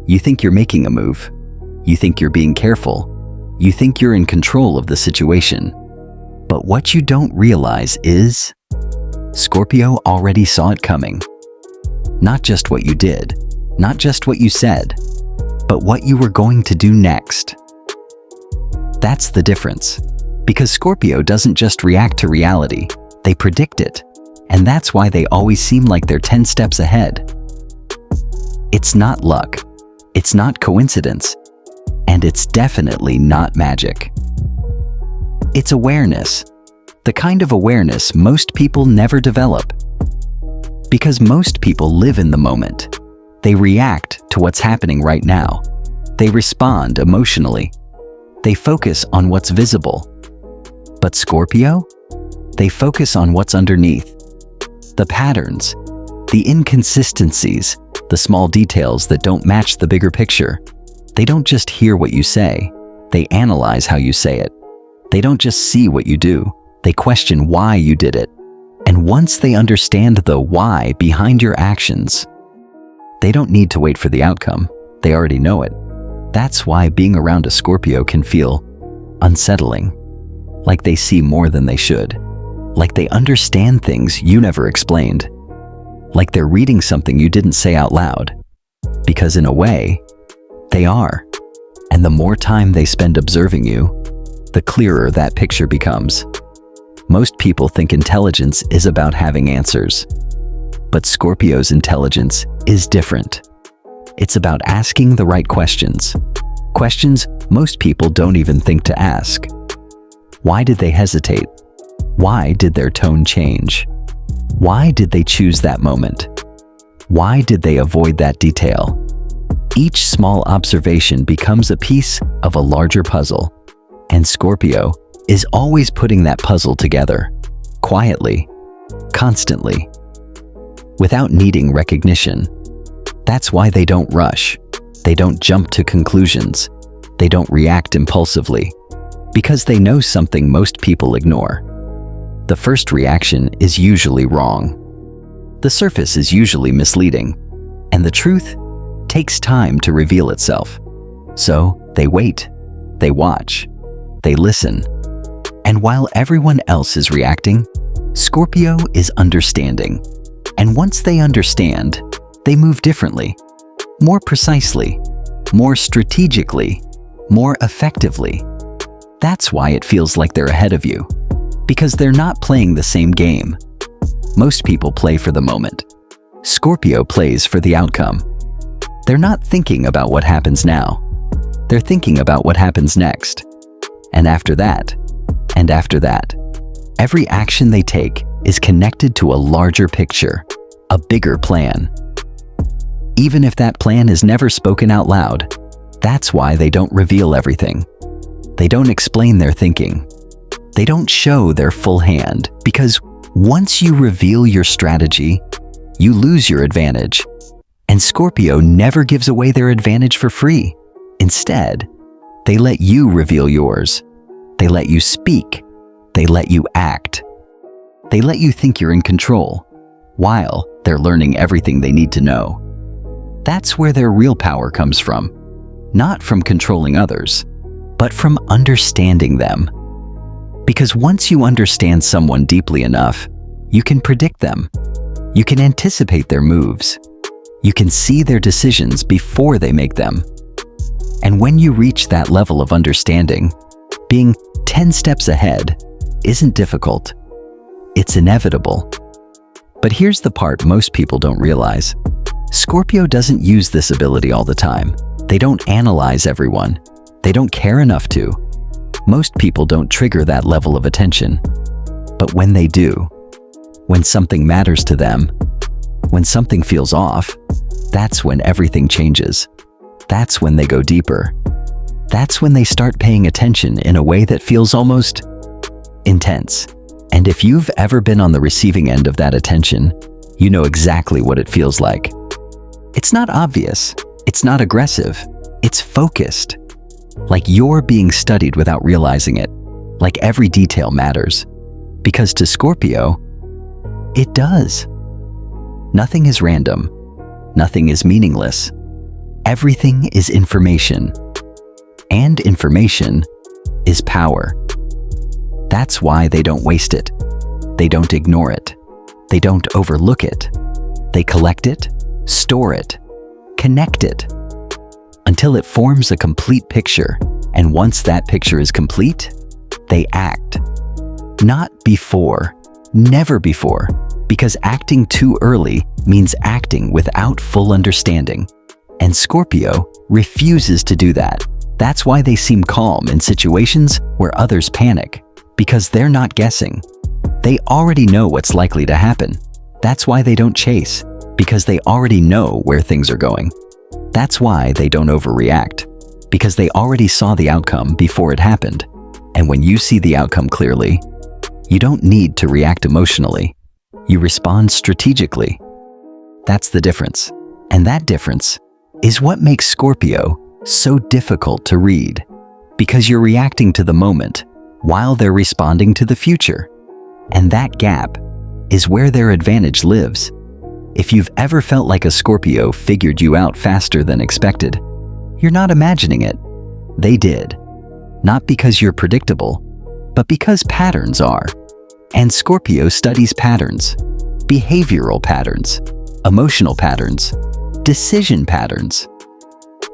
You think you're making a move. You think you're being careful. You think you're in control of the situation. But what you don't realize is, Scorpio already saw it coming. Not just what you did, not just what you said, but what you were going to do next. That's the difference. Because Scorpio doesn't just react to reality, they predict it. And that's why they always seem like they're 10 steps ahead. It's not luck. It's not coincidence. And it's definitely not magic. It's awareness. The kind of awareness most people never develop. Because most people live in the moment. They react to what's happening right now. They respond emotionally. They focus on what's visible. But Scorpio? They focus on what's underneath. The patterns, the inconsistencies, the small details that don't match the bigger picture. They don't just hear what you say, they analyze how you say it. They don't just see what you do, they question why you did it. And once they understand the why behind your actions, they don't need to wait for the outcome, they already know it. That's why being around a Scorpio can feel unsettling, like they see more than they should, like they understand things you never explained, like they're reading something you didn't say out loud. Because in a way, they are. And the more time they spend observing you, the clearer that picture becomes. Most people think intelligence is about having answers. But Scorpio's intelligence is different. It's about asking the right questions. Questions most people don't even think to ask. Why did they hesitate? Why did their tone change? Why did they choose that moment? Why did they avoid that detail? Each small observation becomes a piece of a larger puzzle. And Scorpio is always putting that puzzle together, quietly, constantly, without needing recognition. That's why they don't rush. They don't jump to conclusions. They don't react impulsively. Because they know something most people ignore. The first reaction is usually wrong. The surface is usually misleading. And the truth takes time to reveal itself. So they wait, they watch, they listen. And while everyone else is reacting, Scorpio is understanding. And once they understand, they move differently, more precisely, more strategically, more effectively. That's why it feels like they're ahead of you. Because they're not playing the same game. Most people play for the moment. Scorpio plays for the outcome. They're not thinking about what happens now. They're thinking about what happens next. And after that, and after that. Every action they take is connected to a larger picture, a bigger plan. Even if that plan is never spoken out loud, that's why they don't reveal everything. They don't explain their thinking. They don't show their full hand, because once you reveal your strategy, you lose your advantage. And Scorpio never gives away their advantage for free. Instead, they let you reveal yours. They let you speak. They let you act. They let you think you're in control, while they're learning everything they need to know. That's where their real power comes from. Not from controlling others, but from understanding them. Because once you understand someone deeply enough, you can predict them. You can anticipate their moves. You can see their decisions before they make them. And when you reach that level of understanding, being 10 steps ahead isn't difficult. It's inevitable. But here's the part most people don't realize. Scorpio doesn't use this ability all the time. They don't analyze everyone. They don't care enough to. Most people don't trigger that level of attention. But when they do, when something matters to them, when something feels off, that's when everything changes. That's when they go deeper. That's when they start paying attention in a way that feels almost intense. And if you've ever been on the receiving end of that attention, you know exactly what it feels like. It's not obvious. It's not aggressive. It's focused. Like you're being studied without realizing it. Like every detail matters. Because to Scorpio, it does. Nothing is random. Nothing is meaningless. Everything is information, and information is power. That's why they don't waste it. They don't ignore it. They don't overlook it. They collect it, store it, connect it, until it forms a complete picture. And once that picture is complete, they act. Not before, never before, because acting too early means acting without full understanding. And Scorpio refuses to do that. That's why they seem calm in situations where others panic, because they're not guessing. They already know what's likely to happen. That's why they don't chase, because they already know where things are going. That's why they don't overreact, because they already saw the outcome before it happened. And when you see the outcome clearly, you don't need to react emotionally. You respond strategically. That's the difference. And that difference is what makes Scorpio so difficult to read, because you're reacting to the moment while they're responding to the future. And that gap is where their advantage lives. If you've ever felt like a Scorpio figured you out faster than expected, you're not imagining it. They did. Not because you're predictable, but because patterns are. And Scorpio studies patterns, behavioral patterns, emotional patterns, decision patterns.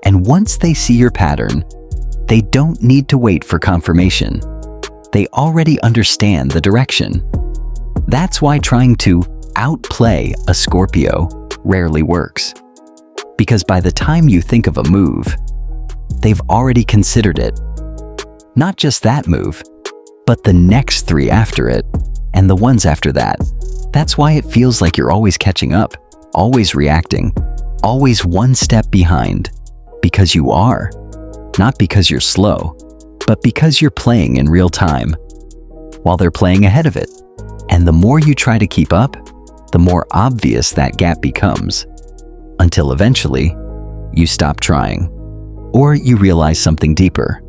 And once they see your pattern, they don't need to wait for confirmation. They already understand the direction. That's why trying to outplay a Scorpio rarely works. Because by the time you think of a move, they've already considered it. Not just that move, but the next 3 after it, and the ones after that. That's why it feels like you're always catching up, always reacting, always one step behind. Because you are. Not because you're slow, but because you're playing in real time, while they're playing ahead of it. And the more you try to keep up, the more obvious that gap becomes, until eventually, you stop trying. Or you realize something deeper.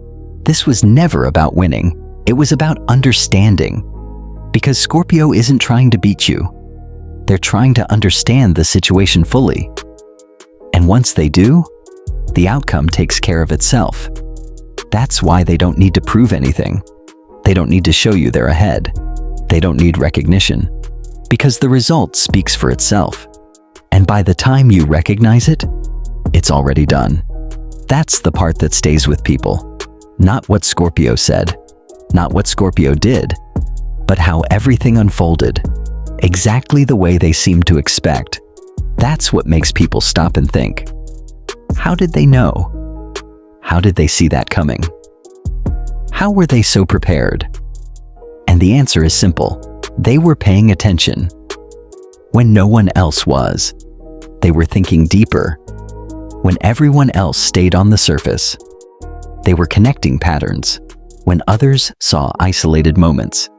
This was never about winning. It was about understanding. Because Scorpio isn't trying to beat you. They're trying to understand the situation fully. And once they do, the outcome takes care of itself. That's why they don't need to prove anything. They don't need to show you they're ahead. They don't need recognition. Because the result speaks for itself. And by the time you recognize it, it's already done. That's the part that stays with people. Not what Scorpio said, not what Scorpio did, but how everything unfolded, exactly the way they seemed to expect. That's what makes people stop and think. How did they know? How did they see that coming? How were they so prepared? And the answer is simple. They were paying attention when no one else was. They were thinking deeper when everyone else stayed on the surface. They were connecting patterns when others saw isolated moments.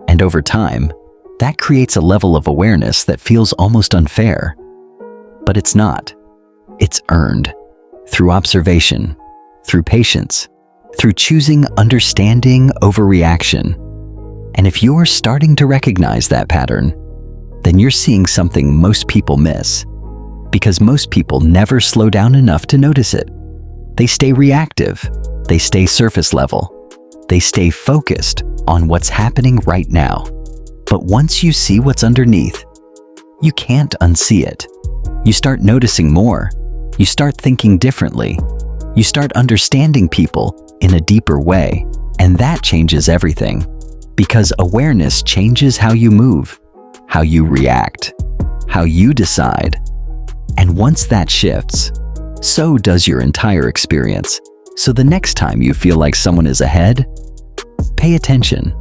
And over time, that creates a level of awareness that feels almost unfair. But it's not. It's earned through observation, through patience, through choosing understanding over reaction. And if you're starting to recognize that pattern, then you're seeing something most people miss. Because most people never slow down enough to notice it. They stay reactive. They stay surface level. They stay focused on what's happening right now. But once you see what's underneath, you can't unsee it. You start noticing more. You start thinking differently. You start understanding people in a deeper way. And that changes everything. Because awareness changes how you move, how you react, how you decide. And once that shifts, so does your entire experience. So the next time you feel like someone is ahead, pay attention.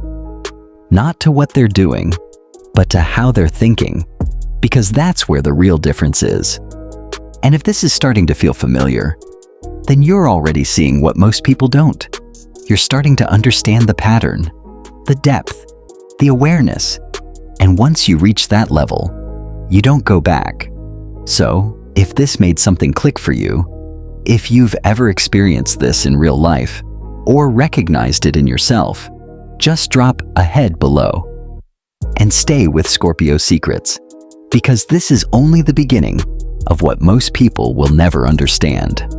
Not to what they're doing, but to how they're thinking. Because that's where the real difference is. And if this is starting to feel familiar, then you're already seeing what most people don't. You're starting to understand the pattern, the depth, the awareness. And once you reach that level, you don't go back. So, if this made something click for you, if you've ever experienced this in real life, or recognized it in yourself, just drop a head below. And stay with Scorpio Secrets, because this is only the beginning. of what most people will never understand.